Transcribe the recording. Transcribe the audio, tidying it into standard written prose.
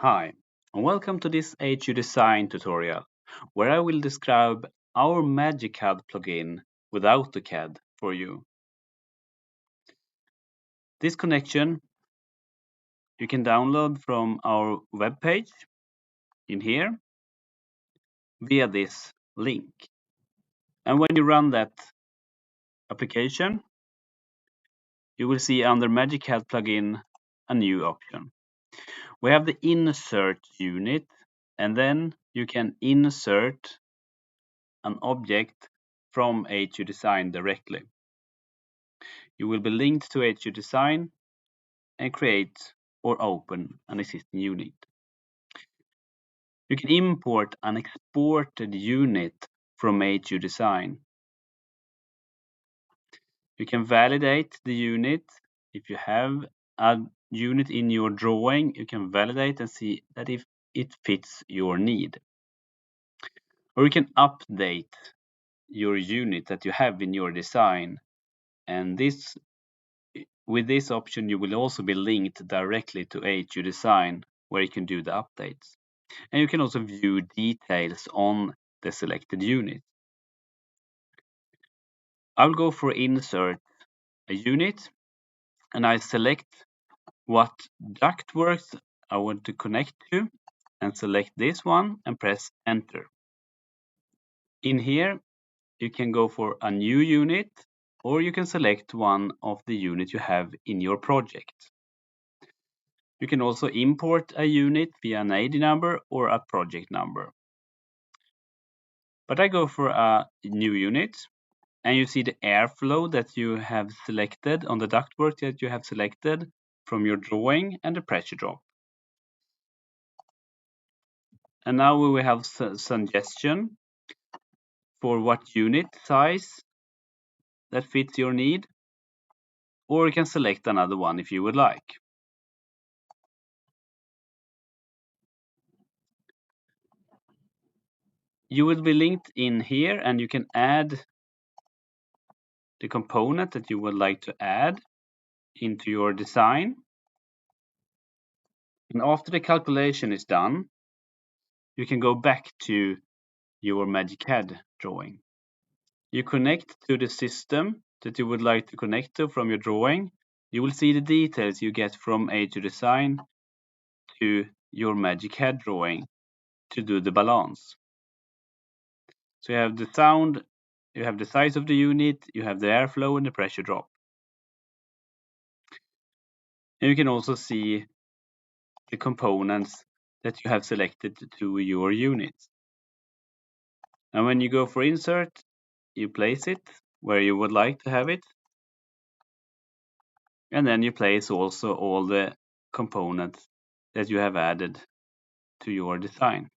Hi, and welcome to this AHUDesign tutorial, where I will describe our MagiCAD plugin with AutoCAD for you. This connection you can download from our webpage in here via this link. And when you run that application, you will see under MagiCAD plugin a new option. We have the insert unit, and then you can insert an object from AHUDesign directly. You will be linked to AHUDesign and create or open an existing unit. You can import an exported unit from AHUDesign. You can validate the unit. If you have a unit in your drawing, you can validate and see that if it fits your need. Or you can update your unit that you have in your design, and with this option you will also be linked directly to AHUDesign, where you can do the updates. And you can also view details on the selected unit. I'll go for insert a unit, and I select what ductworks I want to connect to, and select this one and press enter. In here you can go for a new unit, or you can select one of the units you have in your project. You can also import a unit via an ID number or a project number. But I go for a new unit, and you see the airflow that you have selected on the ductwork that you have selected from your drawing, and the pressure drop. And now we will have suggestion for what unit size that fits your need, or you can select another one if you would like. You will be linked in here, and you can add the component that you would like to add into your design. And after the calculation is done, you can go back to your MagiCAD drawing. You connect to the system that you would like to connect to from your drawing. You will see the details you get from AHUDesign to your MagiCAD drawing to do the balance. So you have the sound, you have the size of the unit, you have the airflow and the pressure drop. And you can also see the components that you have selected to your unit. And when you go for insert, you place it where you would like to have it. And then you place also all the components that you have added to your design.